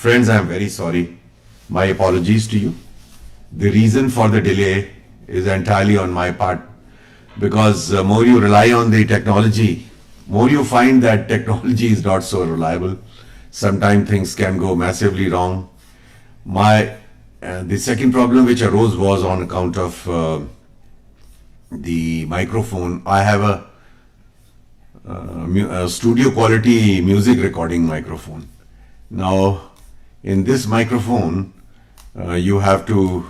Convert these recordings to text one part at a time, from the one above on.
Friends, I am very sorry. My apologies to you. The reason for the delay is entirely on my part because more you rely on the technology, more you find that technology is not so reliable. Sometimes things can go massively wrong. The second problem which arose was on account of the microphone. I have a studio quality music recording microphone. Now, in this microphone, you have to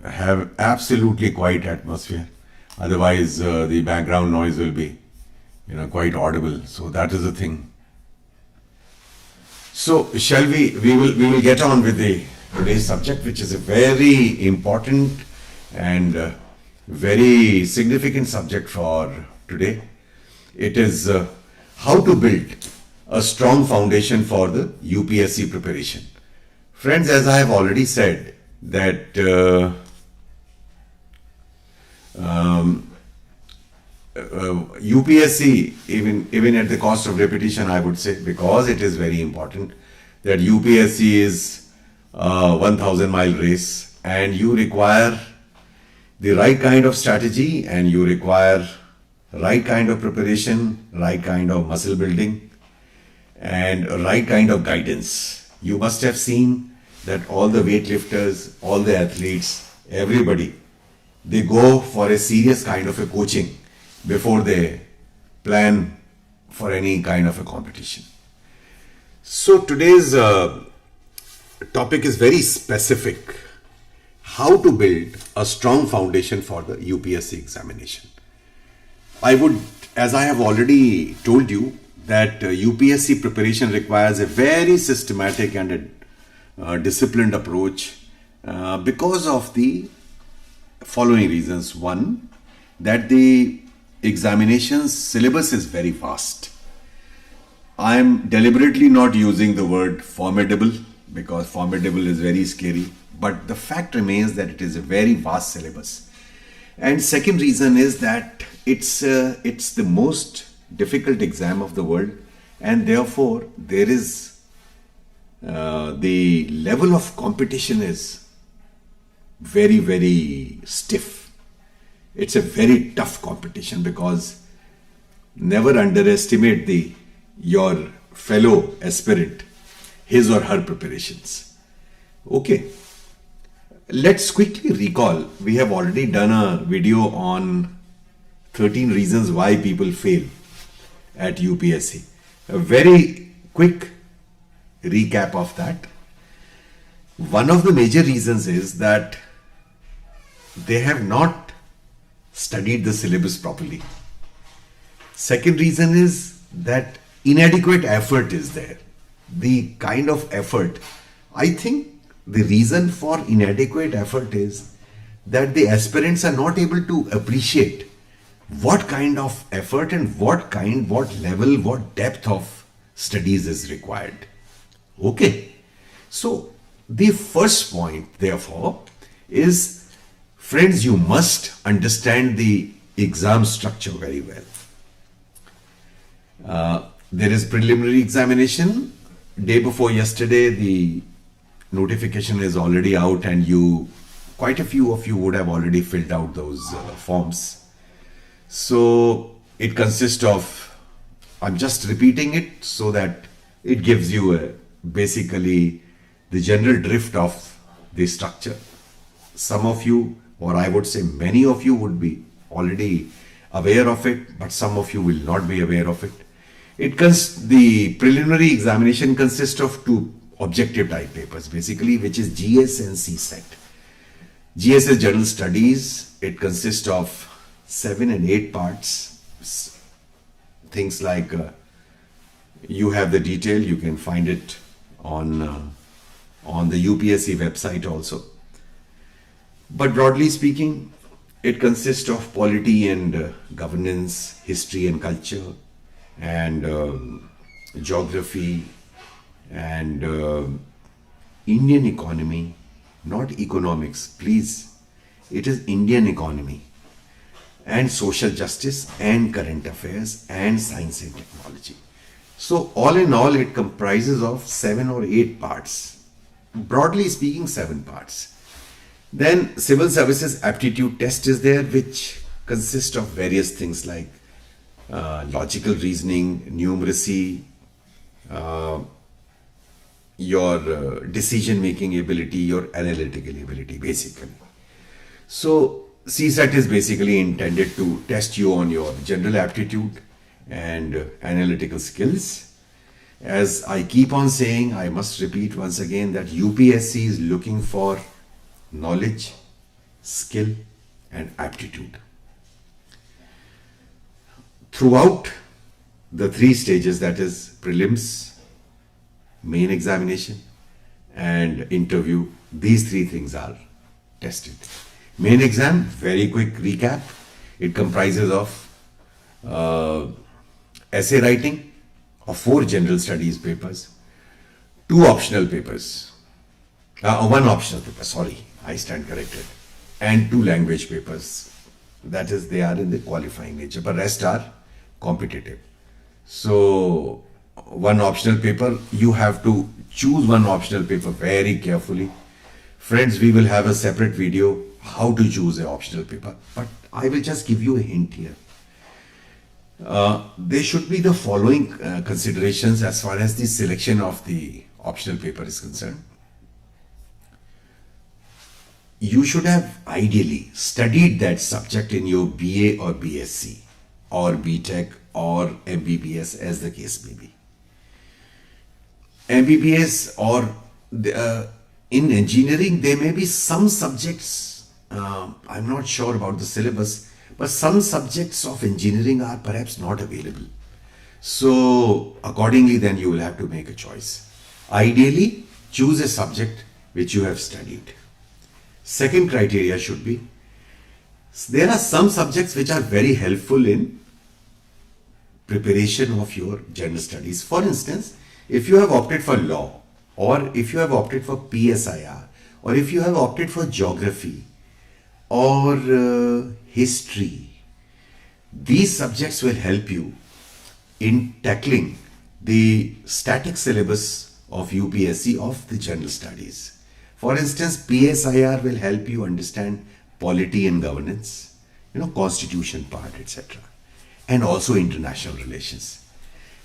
have absolutely quiet atmosphere. Otherwise, the background noise will be, quite audible. So that is the thing. So, shall we will get on with today's subject, which is a very important and very significant subject for today. It is how to build a strong foundation for the UPSC preparation. Friends, as I have already said that UPSC, even at the cost of repetition, I would say, because it is very important, that UPSC is a 1,000-mile race and you require the right kind of strategy and you require right kind of preparation, right kind of muscle building and right kind of guidance. You must have seen that all the weightlifters, all the athletes, everybody, they go for a serious kind of a coaching before they plan for any kind of a competition. So today's topic is very specific. How to build a strong foundation for the UPSC examination. As I have already told you, that UPSC preparation requires a very systematic and a disciplined approach because of the following reasons. One, that the examination's syllabus is very vast. I am deliberately not using the word formidable because formidable is very scary, but the fact remains that it is a very vast syllabus. And second reason is that it's the most difficult exam of the world, and therefore there is the level of competition is very, very stiff. It's a very tough competition because never underestimate your fellow aspirant, his or her preparations. Okay, let's quickly recall. We have already done a video on 13 reasons why people fail at UPSC. A very quick recap of that. One of the major reasons is that they have not studied the syllabus properly. Second reason is that inadequate effort is there. The kind of effort, I think the reason for inadequate effort is that the aspirants are not able to appreciate what kind of effort and what level, what depth of studies is required. Okay. So the first point, therefore, is, friends, you must understand the exam structure very well. There is preliminary examination. Day before yesterday, the notification is already out and quite a few of you would have already filled out those forms. So it consists of, I'm just repeating it so that it gives you basically the general drift of the structure. Some of you, or I would say many of you, would be already aware of it, but some of you will not be aware of it. The preliminary examination consists of two objective type papers, basically, which is GS and CSET. GS is General Studies. It consists of 7 and 8 parts. Things like you have the detail, you can find it on the UPSC website also. But broadly speaking, it consists of polity and governance, history and culture, and geography, and Indian economy, not economics, please. It is Indian economy, and social justice, and current affairs, and science and technology. So all in all, it comprises of 7 or 8 parts. broadly speaking, 7 parts. Then civil services aptitude test is there, which consists of various things like logical reasoning, numeracy, your decision making ability, your analytical ability, basically. So CSAT is basically intended to test you on your general aptitude and analytical skills. As I keep on saying, I must repeat once again that UPSC is looking for knowledge, skill, and aptitude. Throughout the 3 stages, that is prelims, main examination, and interview, these 3 things are tested. Main exam, very quick recap. It comprises of essay writing of 4 general studies papers, 2 optional papers, 1 optional paper, sorry, I stand corrected, and 2 language papers. That is, they are in the qualifying nature, but rest are competitive. So 1 optional paper, you have to choose 1 optional paper very carefully. Friends, we will have a separate video how to choose an optional paper, but I will just give you a hint here. There should be the following considerations as far as the selection of the optional paper is concerned. You should have ideally studied that subject in your BA or BSc or BTech or MBBS, as the case may be. MBBS or in engineering, there may be some subjects, I'm not sure about the syllabus, but some subjects of engineering are perhaps not available. So accordingly, then you will have to make a choice. Ideally, choose a subject which you have studied. Second criteria should be, there are some subjects which are very helpful in preparation of your general studies. For instance, if you have opted for law, or if you have opted for PSIR, or if you have opted for geography or history, these subjects will help you in tackling the static syllabus of UPSC of the general studies. For instance, PSIR will help you understand polity and governance, constitution part, etc. and also international relations.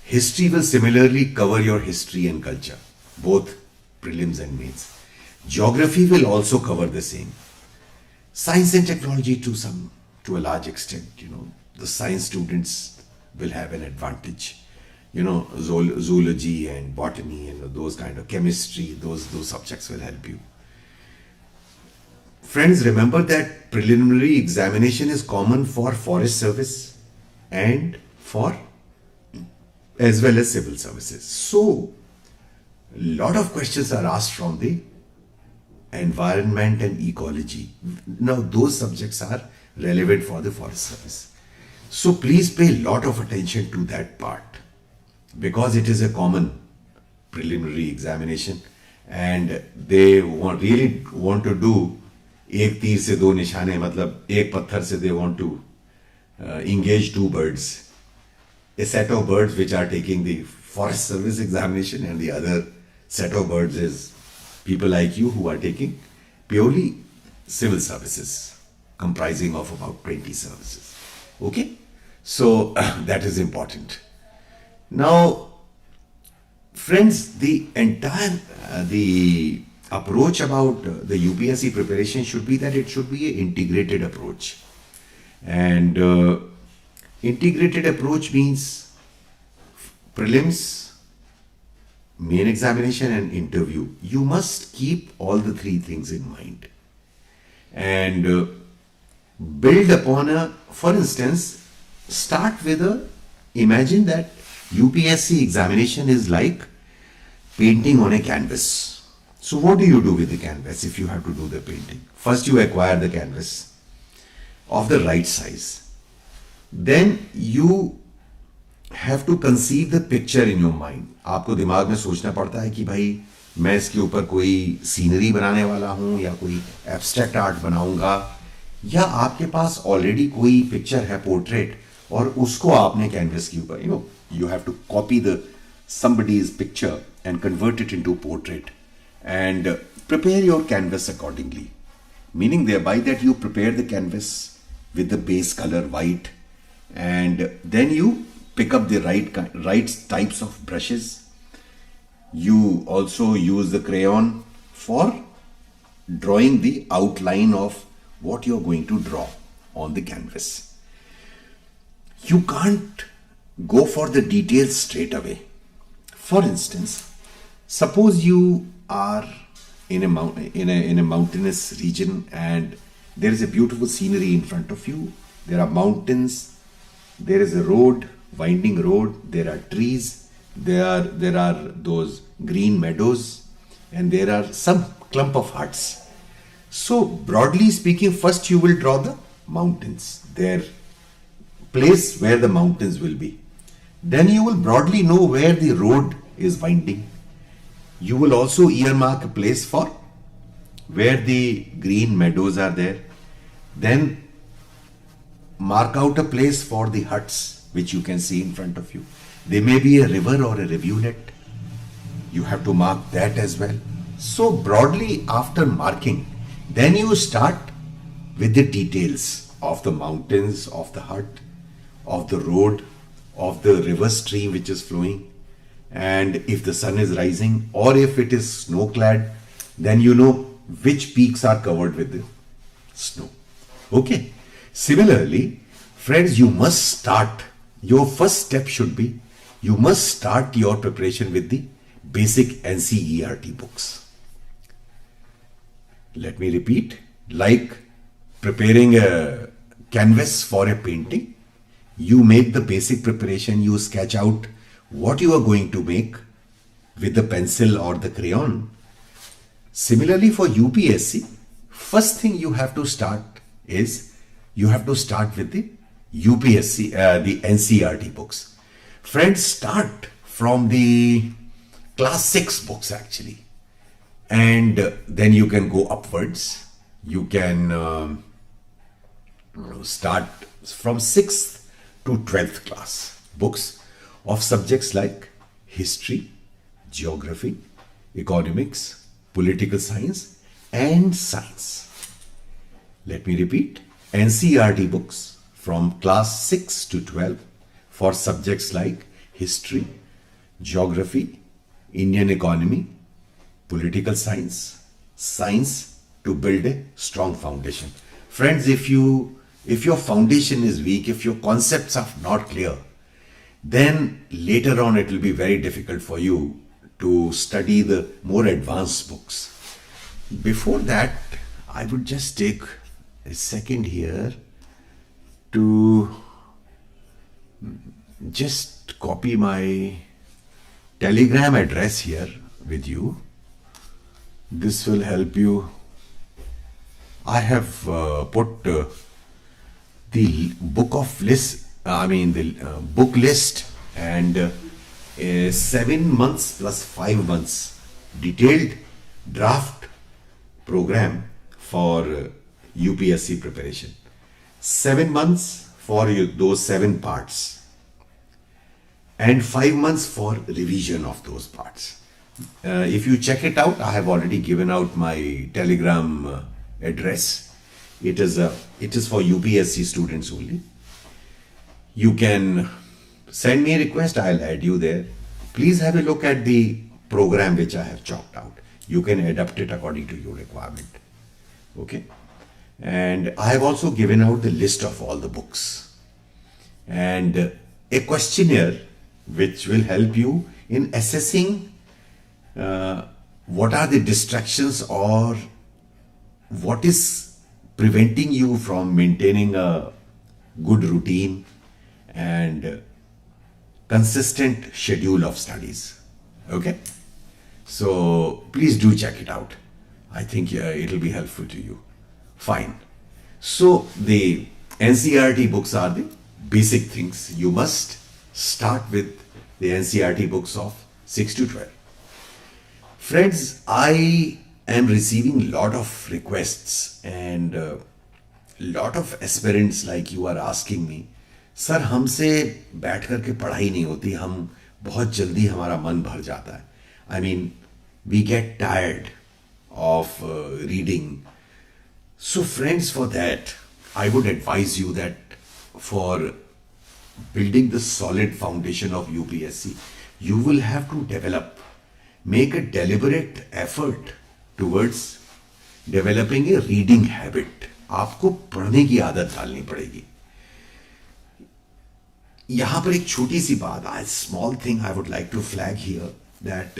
History will similarly cover your history and culture, both prelims and mains. Geography will also cover the same. Science and technology to a large extent, the science students will have an advantage. Zoology and botany and those kind of chemistry, those subjects will help you. Friends, remember that preliminary examination is common for forest service and for as well as civil services. So, a lot of questions are asked from the environment and ecology. Now, those subjects are relevant for the forest service. So, please pay a lot of attention to that part, because it is a common preliminary examination and they really want to do एक तीर से 2 निशाने, मतलब एक पत्थर से, they want to engage 2 birds. A set of birds which are taking the forest service examination, and the other set of birds is people like you who are taking purely civil services, comprising of about 20 services. Okay, so that is important. Now, friends, the entire the approach about the UPSC preparation should be that it should be an integrated approach. And integrated approach means prelims, main examination and interview. You must keep all the 3 things in mind and build upon for instance, start with imagine that UPSC examination is like painting on a canvas. So what do you do with the canvas if you have to do the painting? First you acquire the canvas of the right size. Then you have to conceive the picture in your mind. आपको दिमाग में सोचना पड़ता है कि भाई मैं इसके ऊपर कोई सीनरी बनाने वाला हूँ या कोई एब्स्ट्रैक्ट आर्ट बनाऊंगा, या आपके पास ऑलरेडी कोई पिक्चर है, पोर्ट्रेट, और उसको आपने कैनवस के ऊपर you have to copy the somebody's picture and convert it into portrait and prepare your canvas accordingly. Meaning thereby that you prepare the canvas with the base color white, and then you pick up the right types of brushes. You also use the crayon for drawing the outline of what you're going to draw on the canvas. You can't go for the details straight away. For instance, suppose you are in a mountainous region and there is a beautiful scenery in front of you. There are mountains, there is a road, winding road, there are trees, there are those green meadows, and there are some clump of huts. So broadly speaking, first you will draw the mountains, their place where the mountains will be. Then you will broadly know where the road is winding. You will also earmark a place for where the green meadows are there. Then mark out a place for the huts which you can see in front of you. There may be a river or a rivulet. You have to mark that as well. So broadly, after marking, then you start with the details of the mountains, of the hut, of the road, of the river stream which is flowing. And if the sun is rising or if it is snow clad, then you know which peaks are covered with the snow. Okay. Similarly, friends, you must start, your first step should be, you must start your preparation with the basic NCERT books. Let me repeat, like preparing a canvas for a painting, you make the basic preparation, you sketch out what you are going to make with the pencil or the crayon. Similarly for UPSC, first thing you have to start is, you have to start with the UPSC, the NCERT books. Friends, start from the class 6 books actually. And then you can go upwards. You can start from 6th to 12th class books of subjects like history, geography, economics, political science, and science. Let me repeat, NCERT books from class 6 to 12 for subjects like history, geography, Indian economy, political science, science, to build a strong foundation. Friends, if your foundation is weak, if your concepts are not clear, then later on it will be very difficult for you to study the more advanced books. Before that, I would just take a second here to just copy my Telegram address here with you. This will help you. I have put the book list and 7 months plus 5 months detailed draft program for UPSC preparation. 7 months for those 7 parts and 5 months for revision of those parts. If you check it out, I have already given out my Telegram address. It is for UPSC students only. You can send me a request, I'll add you there. Please have a look at the program which I have chalked out. You can adapt it according to your requirement. Okay. And I have also given out the list of all the books and a questionnaire which will help you in assessing what are the distractions or what is preventing you from maintaining a good routine and consistent schedule of studies. Okay. So please do check it out. I think it'll be helpful to you. Fine. So the NCERT books are the basic things. You must start with the NCERT books of 6 to 12. Friends, I am receiving lot of requests and lot of aspirants like you are asking me, sir हमसे बैठ कर के पढ़ाई नहीं होती, हम बहुत जल्दी हमारा मन भर जाता है. I mean, we get tired of reading. So friends, for that, I would advise you that for building the solid foundation of UPSC, you will have to make a deliberate effort towards developing a reading habit. आपको पढ़ने की आदत डालनी पड़ेगी. यहाँ पर एक छोटी सी बात, a small thing I would like to flag here, that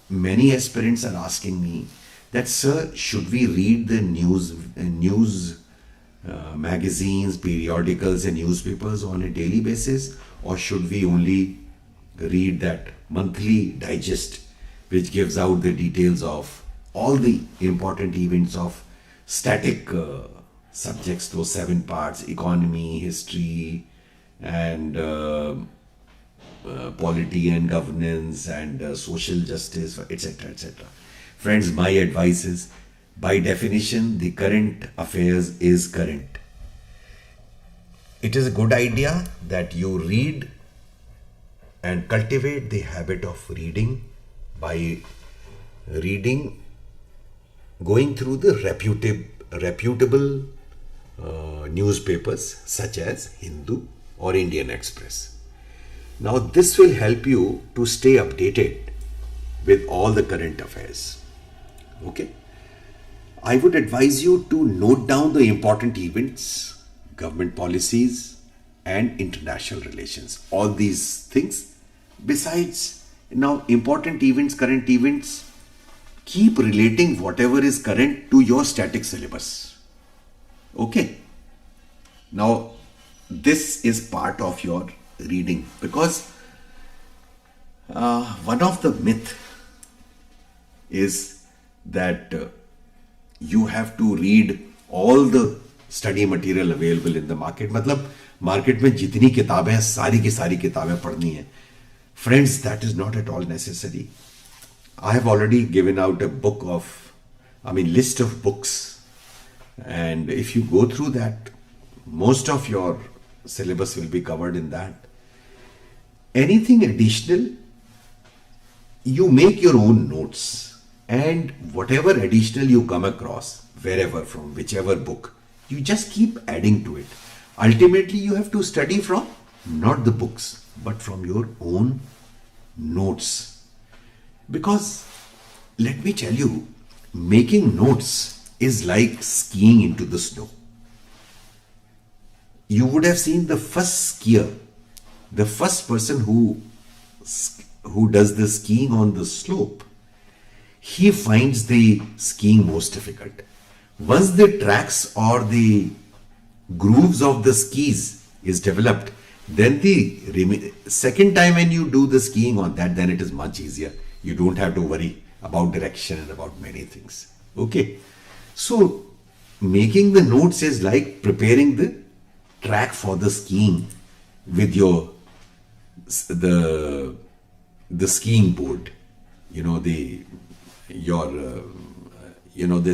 many aspirants are asking me that, sir, should we read the news magazines, periodicals and newspapers on a daily basis, or should we only read that monthly digest which gives out the details of all the important events of static subjects, those 7 parts: economy, history, and polity and governance, and social justice, etc., etc. Friends, my advice is, by definition, the current affairs is current. It is a good idea that you read and cultivate the habit of reading by going through the reputable newspapers such as Hindu or Indian Express. Now, this will help you to stay updated with all the current affairs. Okay? I would advise you to note down the important events, government policies, and international relations. All these things. Besides, now, important events, current events, keep relating whatever is current to your static syllabus. Okay? Now, this is part of your reading, because one of the myth is that you have to read all the study material available in the market. मतलब market में जितनी किताबें हैं, सारी की सारी किताबें पढ़नी है. Friends, that is not at all necessary. I have already given out a list of books, and if you go through that, most of your syllabus will be covered in that. Anything additional, you make your own notes, and whatever additional you come across, wherever, from whichever book, you just keep adding to it. Ultimately, you have to study from not the books, but from your own notes. Because, let me tell you, making notes is like skiing into the snow. You would have seen the first skier, the first person who does the skiing on the slope. He finds the skiing most difficult. Once the tracks or the grooves of the skis is developed, then the second time when you do the skiing on that, then it is much easier. You don't have to worry about direction and about many things. Okay. So making the notes is like preparing the track for the skiing with the skiing board, the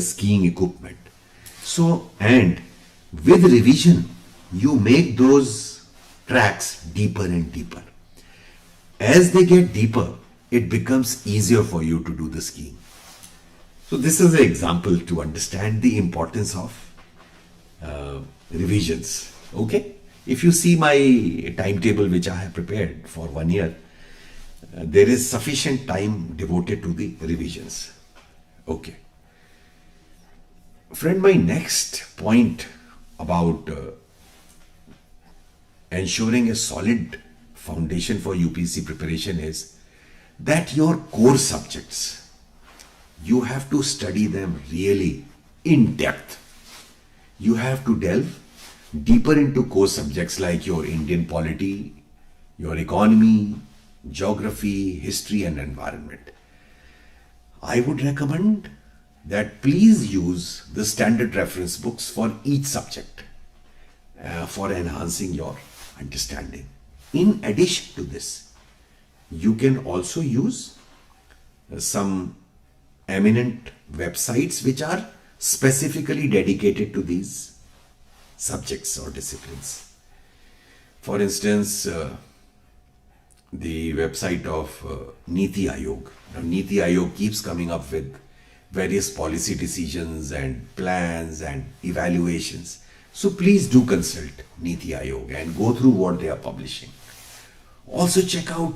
skiing equipment. So, and with revision, you make those tracks deeper and deeper. As they get deeper, it becomes easier for you to do the skiing. So this is an example to understand the importance of revisions. Okay? If you see my timetable which I have prepared for 1 year, there is sufficient time devoted to the revisions. Okay. Friend, my next point about ensuring a solid foundation for UPSC preparation is that your core subjects, you have to study them really in depth. You have to delve deeper into core subjects like your Indian polity, your economy, geography, history and environment. I would recommend that please use the standard reference books for each subject for enhancing your understanding. In addition to this, you can also use some eminent websites which are specifically dedicated to these subjects or disciplines. For instance, the website of Niti Aayog. Now, Niti Aayog keeps coming up with various policy decisions and plans and evaluations. So please do consult Niti Aayog and go through what they are publishing. Also check out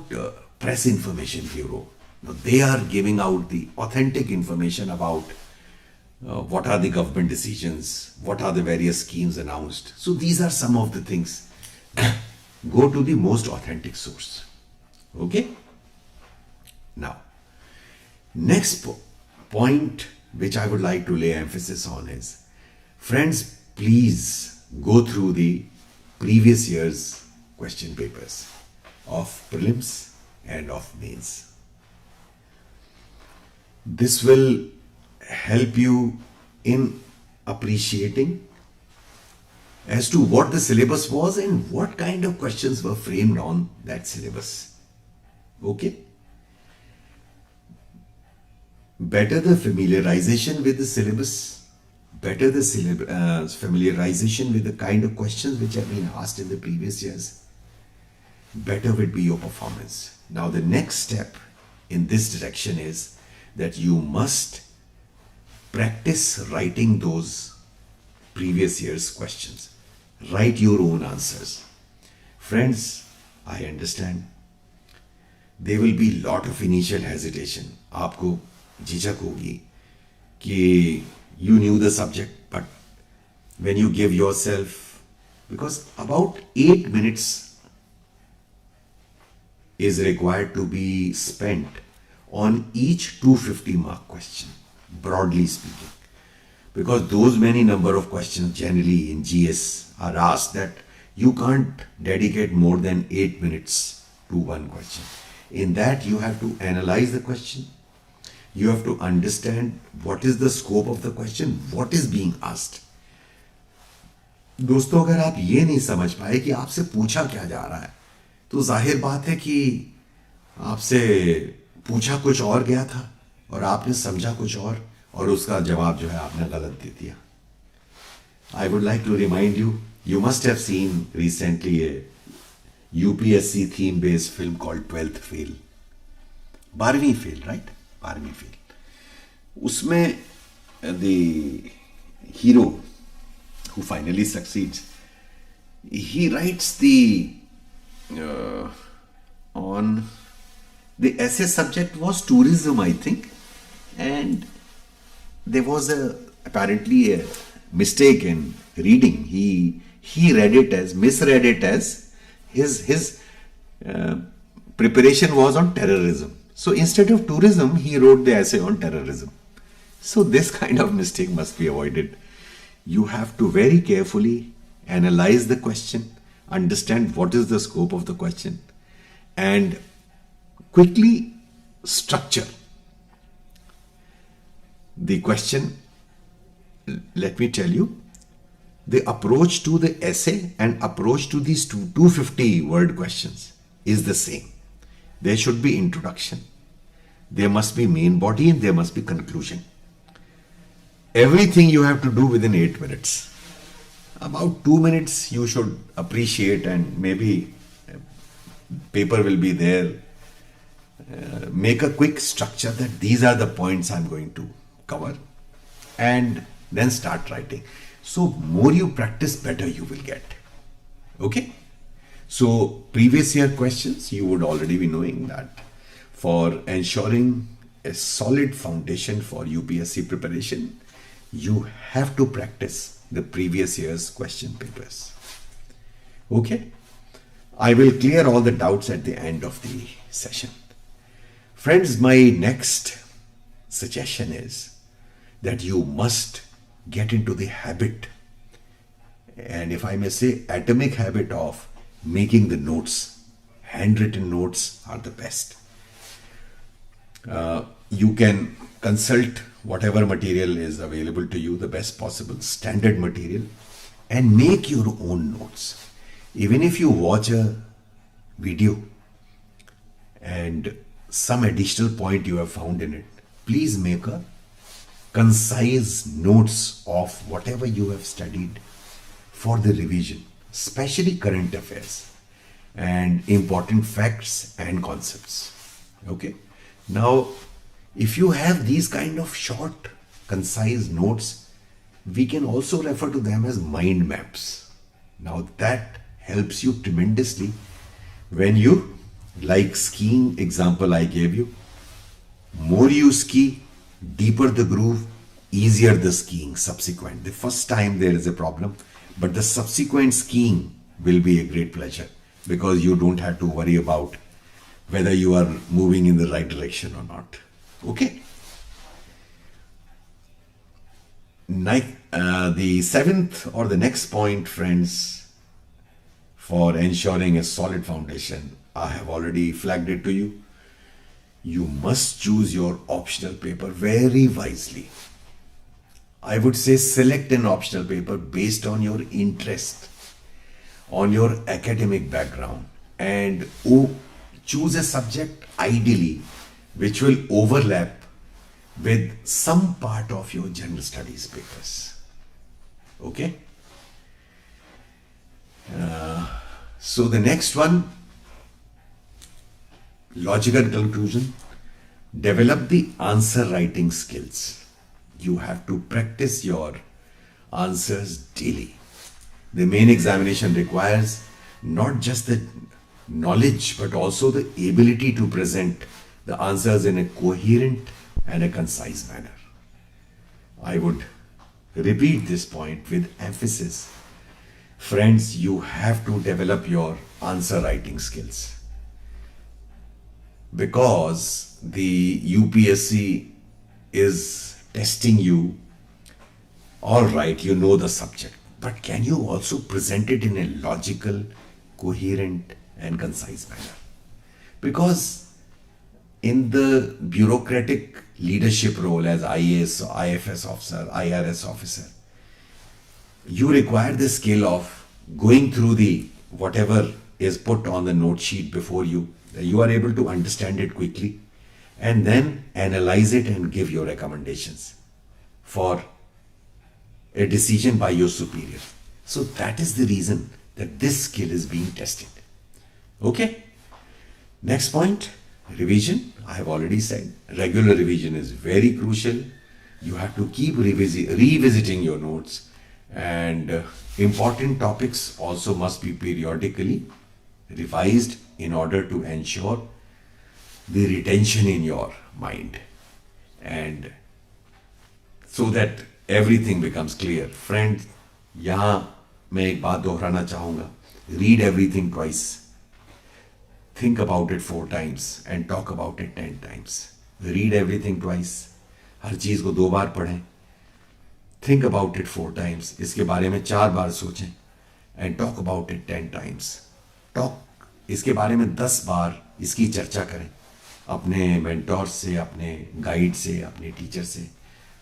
Press Information Bureau. Now, they are giving out the authentic information about what are the government decisions, what are the various schemes announced. So these are some of the things. Go to the most authentic source. Okay? Now, next point which I would like to lay emphasis on is, friends, please go through the previous year's question papers of prelims and of mains. This will help you in appreciating as to what the syllabus was and what kind of questions were framed on that syllabus. Okay? Better the familiarization with the syllabus, better the familiarization with the kind of questions which have been asked in the previous years, better will be your performance. Now, the next step in this direction is that you must practice writing those previous year's questions. Write your own answers. Friends, I understand there will be lot of initial hesitation. आपको झिझक होगी कि you knew the subject, but when you give yourself, because about 8 minutes is required to be spent on each 250 mark question, broadly speaking. Because those many number of questions generally in GS are asked that you can't dedicate more than 8 minutes to one question. In that, you have to analyze the question. You have to understand what is the scope of the question, what is being asked. दोस्तों, अगर आप ये नहीं समझ पाए कि आपसे पूछा क्या जा रहा है, तो जाहिर बात है कि आपसे पूछा कुछ और गया था और आपने समझा कुछ और उसका जवाब जो है आपने गलत दे दिया. I would like to remind you, you must have seen recently a UPSC theme-based film called 12th Fail. 12वीं फेल, right? 12वीं फेल. उसमें the hero who finally succeeds, he writes the on the essay subject was tourism, I think, and there was apparently a mistake in reading. He misread it as his preparation was on terrorism. So instead of tourism, he wrote the essay on terrorism. So this kind of mistake must be avoided. You have to very carefully analyze the question, understand what is the scope of the question, and quickly structure the question. Let me tell you, the approach to the essay and approach to these 250 word questions is the same. There should be introduction, there must be main body, and there must be conclusion. Everything you have to do within 8 minutes. About 2 minutes you should appreciate, and maybe paper will be there. Make a quick structure that these are the points I'm going to cover, and then start writing. So more you practice, better you will get. Okay? So previous year questions, you would already be knowing that for ensuring a solid foundation for UPSC preparation, you have to practice the previous year's question papers. Okay? I will clear all the doubts at the end of the session. Friends, my next suggestion is that you must get into the habit, and if I may say, atomic habit of making the notes. Handwritten notes are the best. You can consult whatever material is available to you, the best possible standard material, and make your own notes. Even if you watch a video and some additional point you have found in it, please make a concise notes of whatever you have studied for the revision, especially current affairs. and important facts and concepts. Okay. Now, if you have these kind of short, concise notes, we can also refer to them as mind maps. Now that helps you tremendously when you, like skiing example I gave you, more you ski, deeper the groove, easier the skiing subsequent. The first time there is a problem, but the subsequent skiing will be a great pleasure because you don't have to worry about whether you are moving in the right direction or not. Okay. The seventh or the next point, friends, for ensuring a solid foundation, I have already flagged it to you. You must choose your optional paper very wisely. I would say select an optional paper based on your interest, on your academic background, and choose a subject ideally which will overlap with some part of your general studies papers. Okay? So the next one, logical conclusion, develop the answer writing skills. You have to practice your answers daily. The main examination requires not just the knowledge but also the ability to present the answers in a coherent and a concise manner. I would repeat this point with emphasis. Friends, you have to develop your answer writing skills because the UPSC is testing you. All right, you know the subject, but can you also present it in a logical, coherent, and concise manner? Because in the bureaucratic leadership role as IAS, IFS officer, IRS officer, you require the skill of going through the whatever is put on the note sheet before you. You are able to understand it quickly and then analyze it and give your recommendations for a decision by your superior. So that is the reason that this skill is being tested. Okay. Next point, revision. I have already said regular revision is very crucial. You have to keep revisiting your notes, and important topics also must be periodically revised in order to ensure the retention in your mind and so that everything becomes clear. Friend, यहाँ मैं एक बात दोहराना चाहूँगा. Read everything twice. Think about it 4 times and talk about it 10 times. Read everything twice. हर चीज़ को 2 बार पढ़ें. Think about it 4 times. इसके बारे में 4 बार सोचें and talk about it 10 times. इसके बारे में 10 बार इसकी चर्चा करें अपने मेंटोर से, अपने गाइड से, अपने टीचर से,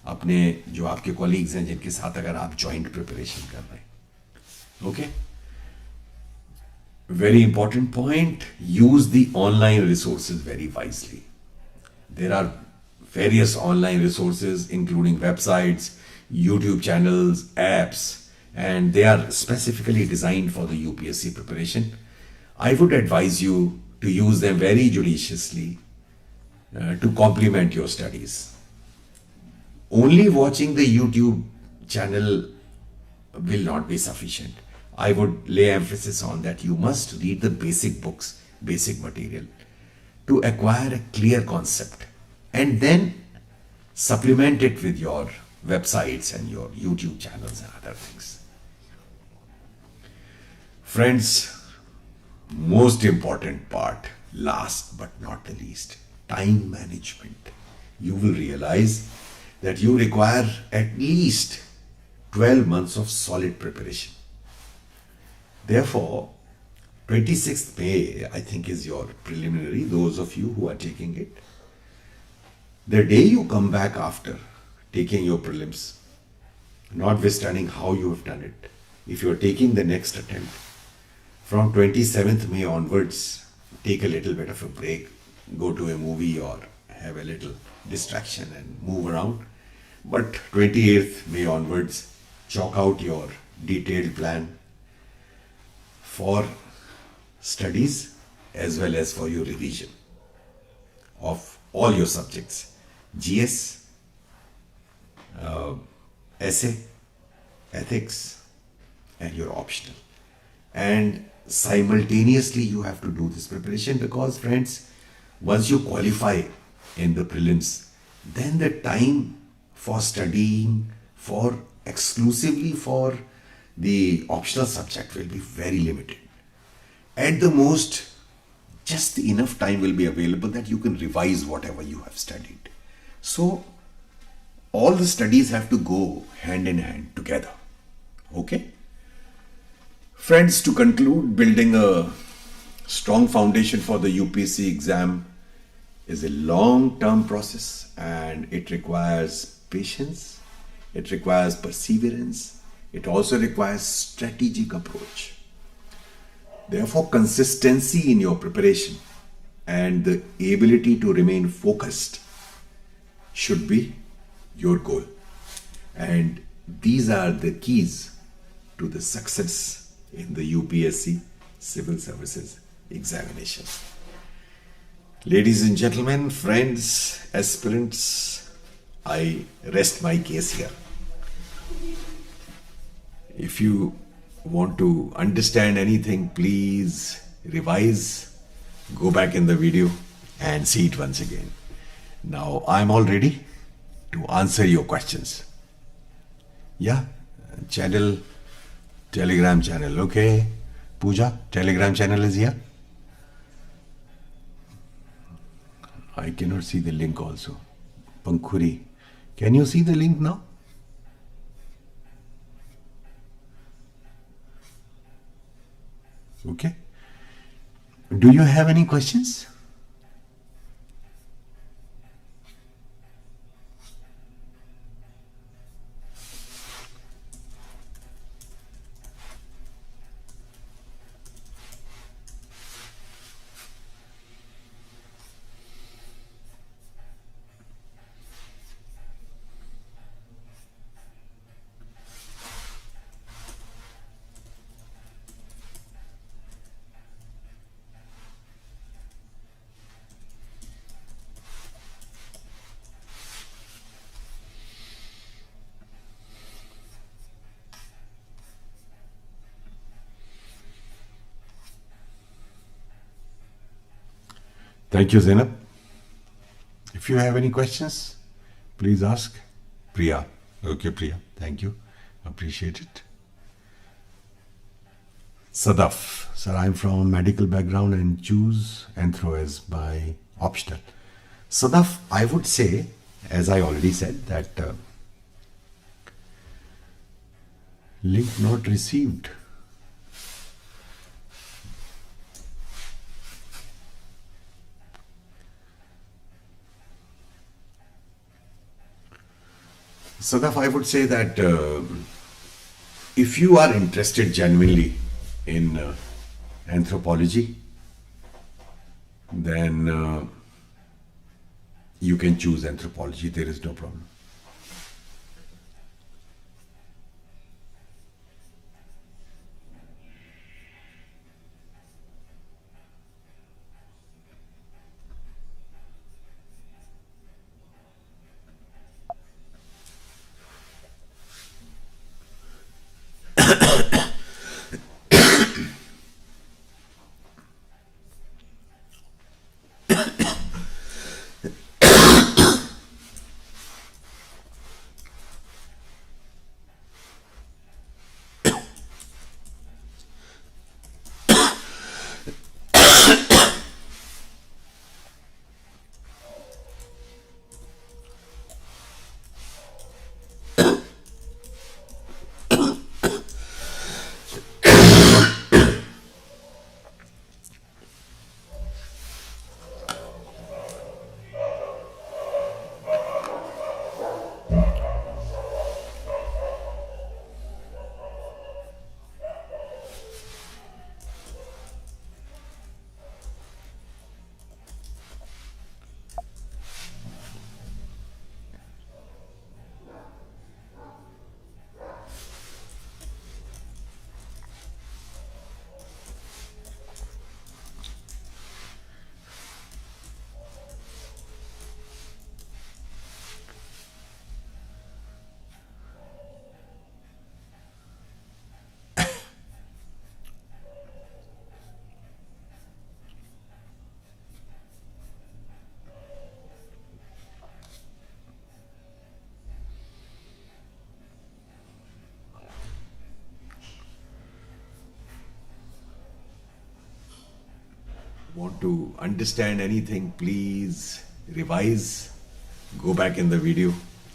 अपने जो आपके कॉलीग्स हैं जिनके साथ अगर आप जॉइंट प्रिपरेशन कर रहे हैं. Okay. Very important point, use the online resources very wisely. There are various online resources including websites, YouTube channels, apps, and they are specifically designed for the UPSC preparation. I would advise you to use them very judiciously to complement your studies. Only watching the YouTube channel will not be sufficient. I would lay emphasis on that you must read the basic books, basic material to acquire a clear concept and then supplement it with your websites and your YouTube channels and other things. Friends, most important part, last but not the least, time management. You will realize that you require at least 12 months of solid preparation. Therefore, 26th May, I think, is your preliminary, those of you who are taking it. The day you come back after taking your prelims, notwithstanding how you have done it, if you are taking the next attempt, from 27th May onwards, take a little bit of a break, go to a movie or have a little distraction and move around. But 28th May onwards, chalk out your detailed plan for studies as well as for your revision of all your subjects: GS, essay, ethics, and your optional. And simultaneously you have to do this preparation, because friends, once you qualify in the prelims, then the time for studying for exclusively for the optional subject will be very limited. At the most, just enough time will be available that you can revise whatever you have studied. So all the studies have to go hand in hand together. Okay? Friends, to conclude, building a strong foundation for the UPSC exam is a long-term process, and it requires patience, it requires perseverance, it also requires strategic approach. Therefore, consistency in your preparation and the ability to remain focused should be your goal. And these are the keys to the success in the UPSC Civil Services examination. Ladies and gentlemen, friends, aspirants, I rest my case here. If you want to understand anything, please revise, go back in the video and see it once again. Now I'm all ready to answer your questions. Yeah, Telegram channel, okay. Pooja, Telegram channel is here. I cannot see the link also. Pankhuri, can you see the link now? Okay. Do you have any questions? Thank you, Zainab. If you have any questions, please ask. Priya. Okay, Priya. Thank you. Appreciate it. Sadaf. Sir, I'm from a medical background and choose Anthro as my optional. Sadaf, I would say, as I already said, that link not received. Sadaf, I would say that if you are interested genuinely in anthropology, then you can choose anthropology. There is no problem. want to understand anything, please revise, go back in the video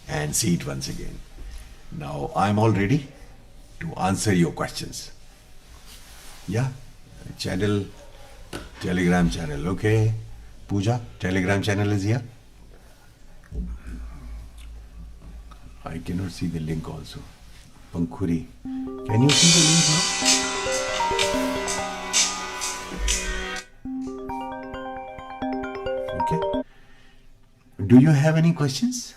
and see it once again. Now I'm all ready to answer your questions. Yeah, channel, Telegram channel, okay. Pooja, Telegram channel is here. I cannot see the link also. Pankhuri, can you see the link now? Okay. Do you have any questions?